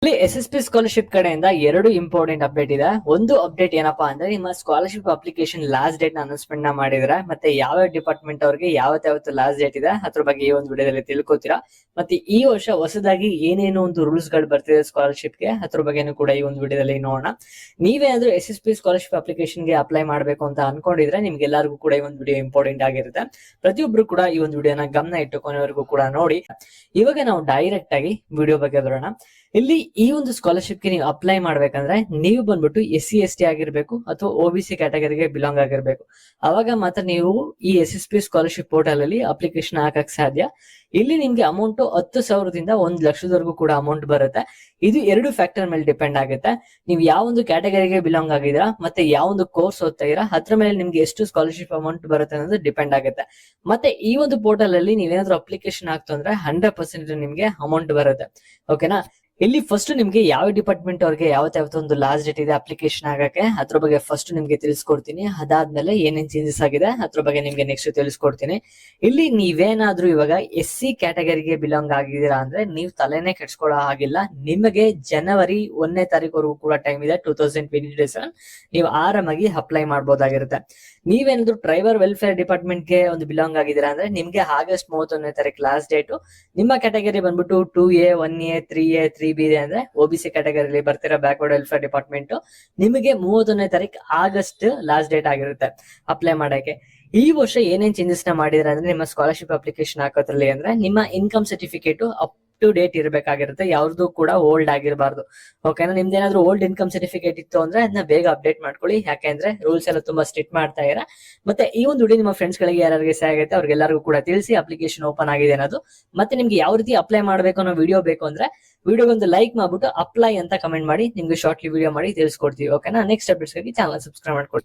ಇಲ್ಲಿ SSP scholarship ಕಡೆಯಿಂದ ಎರಡು ಇಂಪಾರ್ಟೆಂಟ್ ಅಪ್ಡೇಟ್ ಇದೆ. ಒಂದು ಅಪ್ಡೇಟ್ ಏನಪ್ಪಾ ಅಂದ್ರೆ ನಿಮ್ಮ scholarship application last date announcement ನ ಮಾಡಿದ್ರೆ ಮತ್ತೆ ಯಾವ ಡಿಪಾರ್ಟ್ಮೆಂಟ್ ಅವ್ರಿಗೆ ಯಾವತ್ತು ಲಾಸ್ಟ್ ಡೇಟ್ ಇದೆ ಅದ್ರ ಬಗ್ಗೆ ಈ ಒಂದು ವಿಡಿಯೋದಲ್ಲಿ ತಿಳ್ಕೊತೀರಾ. ಮತ್ತೆ ಈ ವರ್ಷ ಹೊಸದಾಗಿ ಏನೇನು ಒಂದು ರೂಲ್ಸ್ ಗಳು ಬರ್ತಿದೆ ಸ್ಕಾಲರ್ಶಿಪ್ ಗೆ ಅದ್ರ ಬಗ್ಗೆನೂ ಕೂಡ ಈ ಒಂದು ವಿಡಿಯೋದಲ್ಲಿ ನೋಡೋಣ. ನೀವೇನಾದ್ರೂ SSP ಸ್ಕಾಲರ್ಶಿಪ್ ಅಪ್ಲಿಕೇಶನ್ ಗೆ ಅಪ್ಲೈ ಮಾಡಬೇಕು ಅಂತ ಅನ್ಕೊಂಡಿದ್ರೆ ನಿಮ್ಗೆಲ್ಲರಿಗೂ ಕೂಡ ಈ ಒಂದು ವಿಡಿಯೋ ಇಂಪಾರ್ಟೆಂಟ್ ಆಗಿರುತ್ತೆ. ಪ್ರತಿಯೊಬ್ರು ಕೂಡ ಈ ಒಂದು ವಿಡಿಯೋನ ಗಮನ ಇಟ್ಟು ಕೊನೆವರೆಗೂ ಕೂಡ ನೋಡಿ. ಇವಾಗ ನಾವು ಡೈರೆಕ್ಟ್ ಆಗಿ ವಿಡಿಯೋ ಬಗ್ಗೆ ಬರೋಣ. ಇಲ್ಲಿ ಈ ಒಂದು ಸ್ಕಾಲರ್ಶಿಪ್ ಗೆ ನೀವು ಅಪ್ಲೈ ಮಾಡ್ಬೇಕಂದ್ರೆ ನೀವು ಬಂದ್ಬಿಟ್ಟು SC ST ಆಗಿರ್ಬೇಕು ಅಥವಾ OBC ಕ್ಯಾಟಗರಿಗೆ ಬಿಲಾಂಗ್ ಆಗಿರ್ಬೇಕು. ಅವಾಗ ಮಾತ್ರ ನೀವು ಈ SSP ಸ್ಕಾಲರ್ಶಿಪ್ ಪೋರ್ಟಲ್ ಅಲ್ಲಿ ಅಪ್ಲಿಕೇಶನ್ ಹಾಕಕ್ ಸಾಧ್ಯ. ಇಲ್ಲಿ ನಿಮ್ಗೆ ಅಮೌಂಟ್ 10,000ದಿಂದ 1,00,000 ಕೂಡ ಅಮೌಂಟ್ ಬರುತ್ತೆ. ಇದು ಎರಡು ಫ್ಯಾಕ್ಟರ್ ಮೇಲೆ ಡಿಪೆಂಡ್ ಆಗುತ್ತೆ. ನೀವು ಯಾವ ಒಂದು ಕ್ಯಾಟಗರಿಗೆ ಬಿಲಾಂಗ್ ಆಗಿದ್ದೀರಾ ಮತ್ತೆ ಯಾವ ಒಂದು ಕೋರ್ಸ್ ಓದ್ತಾ ಇದೀರಾ ಅದ್ರ ಮೇಲೆ ನಿಮ್ಗೆ ಎಷ್ಟು ಸ್ಕಾಲರ್ಶಿಪ್ ಅಮೌಂಟ್ ಬರುತ್ತೆ ಅನ್ನೋದು ಡಿಪೆಂಡ್ ಆಗುತ್ತೆ. ಮತ್ತೆ ಈ ಒಂದು ಪೋರ್ಟಲ್ ಅಲ್ಲಿ ನೀವೇನಾದ್ರೂ ಅಪ್ಲಿಕೇಶನ್ ಹಾಕ್ತು ಅಂದ್ರೆ 100% ನಿಮ್ಗೆ ಅಮೌಂಟ್ ಬರುತ್ತೆ. ಓಕೆನಾ. ಇಲ್ಲಿ ಫಸ್ಟ್ ನಿಮ್ಗೆ ಯಾವ ಡಿಪಾರ್ಟ್ಮೆಂಟ್ ಅವ್ರಿಗೆ ಯಾವತ್ತು ಒಂದು ಲಾಸ್ಟ್ ಡೇಟ್ ಇದೆ ಅಪ್ಲಿಕೇಶನ್ ಆಗಕ್ಕೆ ಅದ್ರ ಬಗ್ಗೆ ಫಸ್ಟ್ ನಿಮ್ಗೆ ತಿಳಿಸ್ಕೊಡ್ತೀನಿ. ಅದಾದ್ಮೇಲೆ ಏನೇನ್ ಚೇಂಜಸ್ ಆಗಿದೆ ಅದ್ರ ಬಗ್ಗೆ ನಿಮ್ಗೆ ನೆಕ್ಸ್ಟ್ ತಿಳಿಸ್ಕೊಡ್ತೀನಿ. ಇಲ್ಲಿ ನೀವೇನಾದ್ರೂ ಇವಾಗ SC ಕ್ಯಾಟಗರಿಗೆ ಬಿಲಾಂಗ್ ಆಗಿದ್ದೀರಾ ಅಂದ್ರೆ ನೀವು ತಲೆನೇ ಕೆಡ್ಸ್ಕೊಳ್ಳೋ ಹಾಗಿಲ್ಲ. ನಿಮಗೆ ಜನವರಿ 1ನೇ ತಾರೀಕುವರೆಗೂ ಕೂಡ ಟೈಮ್ ಇದೆ. 2027 ನೀವು ಆರಾಮಾಗಿ ಅಪ್ಲೈ ಮಾಡ್ಬೋದಾಗಿರುತ್ತೆ. ನೀವೇನಾದ್ರೂ ಟ್ರೈಬಲ್ ವೆಲ್ಫೇರ್ ಡಿಪಾರ್ಟ್ಮೆಂಟ್ ಗೆ ಒಂದು ಬಿಲಾಂಗ್ ಆಗಿದ್ದೀರಾ ಅಂದ್ರೆ ನಿಮ್ಗೆ ಆಗಸ್ಟ್ 31ನೇ ತಾರೀಕು ಲಾಸ್ಟ್ ಡೇಟ್. ನಿಮ್ಮ ಕ್ಯಾಟಗರಿ ಬಂದ್ಬಿಟ್ಟು 2A 1A 3A 3B ಇದೆ ಅಂದ್ರೆ OBC ಕ್ಯಾಟಗರಿಲಿ ಬರ್ತಿರೋ ಬ್ಯಾಕ್ವರ್ಡ್ ವೆಲ್ಫೇರ್ ಡಿಪಾರ್ಟ್ಮೆಂಟ್ ನಿಮಗೆ 31ನೇ ತಾರೀಕು ಆಗಸ್ಟ್ ಲಾಸ್ಟ್ ಡೇಟ್ ಆಗಿರುತ್ತೆ ಅಪ್ಲೈ ಮಾಡಕ್ಕೆ. ಈ ವರ್ಷ ಏನೇನ್ ಚೇಂಜಸ್ ನ ಮಾಡಿದ್ರೆ ಅಂದ್ರೆ ನಿಮ್ಮ ಸ್ಕಾಲರ್ಶಿಪ್ ಅಪ್ಲಿಕೇಶನ್ ಹಾಕೋದ್ರಲ್ಲಿ ಅಂದ್ರೆ ನಿಮ್ಮ income certificate up to date ಇರಬೇಕಾಗಿರುತ್ತೆ. ಯಾವ್ದು ಕೂಡ ಓಲ್ಡ್ ಆಗಿರಬಾರ್ದು. ಓಕೆನಾ. ನಿಮ್ದೇನಾದ್ರೂ ಓಲ್ಡ್ ಇನ್ಕಮ್ ಸರ್ಟಿಫಿಕೇಟ್ ಇತ್ತು ಅಂದ್ರೆ ಅದನ್ನ ಬೇಗ ಅಪ್ಡೇಟ್ ಮಾಡ್ಕೊಳ್ಳಿ. ಯಾಕೆಂದ್ರೆ ರೂಲ್ಸ್ ಎಲ್ಲ ತುಂಬಾ ಸ್ಟ್ರಿಕ್ಟ್ ಮಾಡ್ತಾ ಇರ. ಮತ್ತೆ ಈ ಒಂದು ವಿಡಿಯೋ ನಿಮ್ಮ ಫ್ರೆಂಡ್ಸ್ ಗಳಿಗೆ ಯಾರಿಗೆ ಇಷ್ಟ ಆಗುತ್ತೆ ಅವ್ರಿಗೆಲ್ಲರಿಗೂ ಕೂಡ ತಿಳಿಸಿ ಅಪ್ಲಿಕೇಶನ್ ಓಪನ್ ಆಗಿದೆ ಅನ್ನೋದು. ಮತ್ತೆ ನಿಮ್ಗೆ ಯಾವ ರೀತಿ ಅಪ್ಲೈ ಮಾಡ್ಬೇಕು ಅನ್ನೋ ವಿಡಿಯೋ ಬೇಕು ಅಂದ್ರೆ ವಿಡಿಯೋಗೊಂದು ಲೈಕ್ ಮಾಡ್ಬಿಟ್ಟು ಅಪ್ಲೈ ಅಂತ ಕಮೆಂಟ್ ಮಾಡಿ ನಿಮ್ಗೆ ಶಾರ್ಟ್ಲಿ ವಿಡಿಯೋ ಮಾಡಿ ತಿಳಿಸ್ಕೊಡ್ತೀವಿ. ಓಕೆನಾ. ನೆಕ್ಸ್ಟ್ ಅಪ್ಡೇಟ್ಸ್ ಗಾಗಿ ಚಾನಲ್ ಸಬ್ಸ್ಕ್ರೈಬ್ ಮಾಡ್ಕೊಡ್ತೀವಿ.